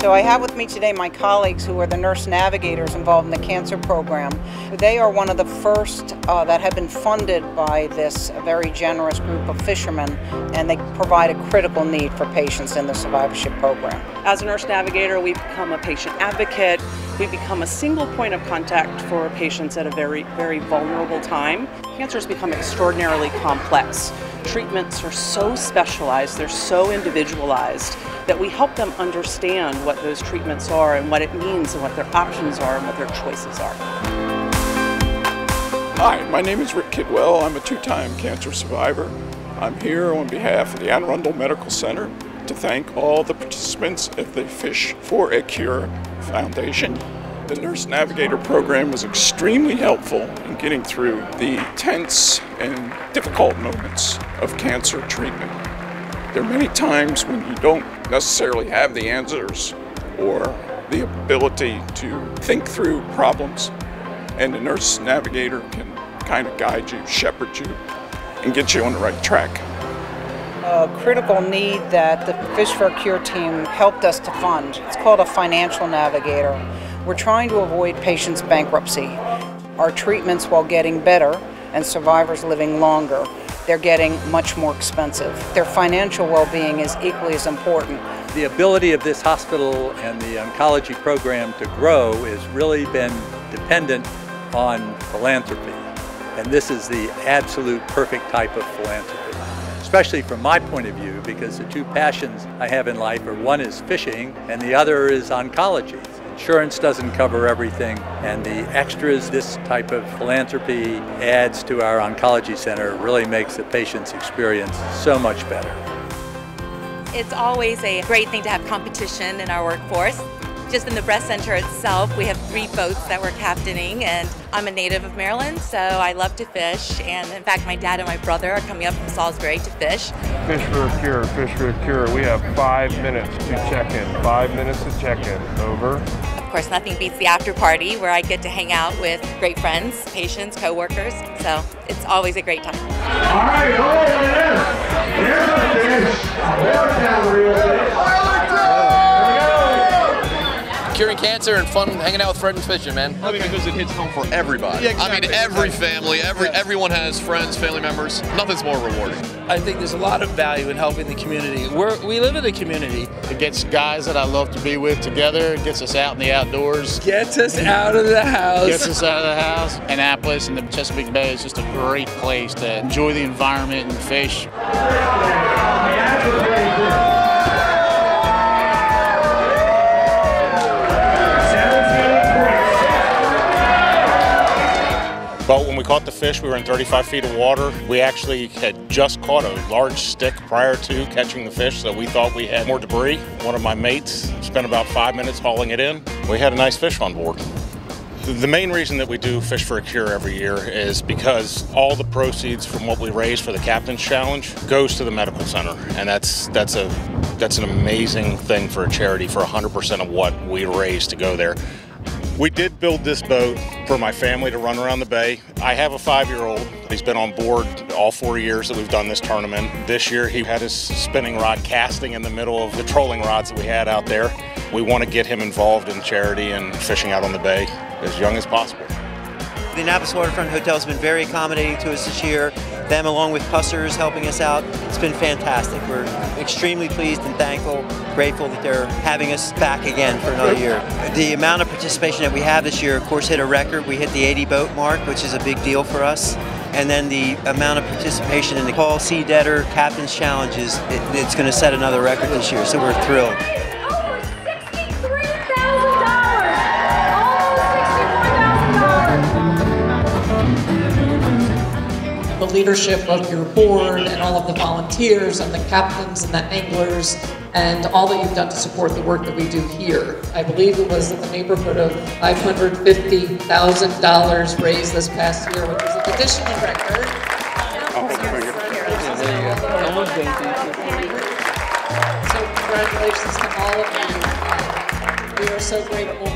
So I have with me today my colleagues who are the nurse navigators involved in the cancer program. They are one of the first that have been funded by this very generous group of fishermen, and they provide a critical need for patients in the survivorship program. As a nurse navigator, we become a patient advocate. We become a single point of contact for patients at a very, very vulnerable time. Cancer has become extraordinarily complex. Treatments are so specialized, they're so individualized, that we help them understand what those treatments are and what it means and what their options are and what their choices are. Hi, my name is Rick Kidwell. I'm a two-time cancer survivor. I'm here on behalf of the Arundel Medical Center to thank all the participants of the Fish for a Cure Foundation. The Nurse Navigator program was extremely helpful in getting through the tense and difficult moments of cancer treatment. There are many times when you don't necessarily have the answers or the ability to think through problems, and the Nurse Navigator can kind of guide you, shepherd you, and get you on the right track. A critical need that the Fish for a Cure team helped us to fund. It's called a financial navigator. We're trying to avoid patients' bankruptcy. Our treatments, while getting better and survivors living longer, they're getting much more expensive. Their financial well-being is equally as important. The ability of this hospital and the oncology program to grow has really been dependent on philanthropy. And this is the absolute perfect type of philanthropy, especially from my point of view, because the two passions I have in life are, one is fishing and the other is oncology. Insurance doesn't cover everything, and the extras this type of philanthropy adds to our oncology center really makes the patient's experience so much better. It's always a great thing to have competition in our workforce. Just in the breast center itself, we have 3 boats that we're captaining, and I'm a native of Maryland, so I love to fish. And in fact, my dad and my brother are coming up from Salisbury to fish. Fish for a Cure, Fish for a Cure. We have 5 minutes to check in. 5 minutes to check in. Over. Of course, nothing beats the after party where I get to hang out with great friends, patients, co-workers. So it's always a great time. All right, there's a fish. There's down real fish. Curing cancer and fun hanging out with friends and fishing, man. I think because it hits home for everybody. Yeah, exactly. I mean, every family, everyone has friends, family members. Nothing's more rewarding. I think there's a lot of value in helping the community. We live in a community. It gets guys that I love to be with together. It gets us out in the outdoors. Gets us out of the house. Gets us out of the house. Annapolis and the Chesapeake Bay is just a great place to enjoy the environment and fish. But when we caught the fish, we were in 35 feet of water. We actually had just caught a large stick prior to catching the fish, so we thought we had more debris. One of my mates spent about 5 minutes hauling it in. We had a nice fish on board. The main reason that we do Fish for a Cure every year is because all the proceeds from what we raise for the Captain's Challenge goes to the medical center, and that's an amazing thing for a charity, for 100% of what we raise to go there. We did build this boat for my family to run around the bay. I have a 5-year-old. He's been on board all 4 years that we've done this tournament. This year he had his spinning rod casting in the middle of the trolling rods that we had out there. We want to get him involved in charity and fishing out on the bay as young as possible. The Annapolis Waterfront Hotel has been very accommodating to us this year. Them along with Custer's helping us out. It's been fantastic. We're extremely pleased and thankful, grateful that they're having us back again for another year. The amount of participation that we have this year, of course, hit a record. We hit the 80 boat mark, which is a big deal for us. And then the amount of participation in the Paul C. Detter Captain's Challenge it's going to set another record this year, so we're thrilled. The leadership of your board and all of the volunteers and the captains and the anglers and all that you've done to support the work that we do here. I believe it was in the neighborhood of $550,000 raised this past year, which is an additional record. So congratulations to all of you. We are so grateful.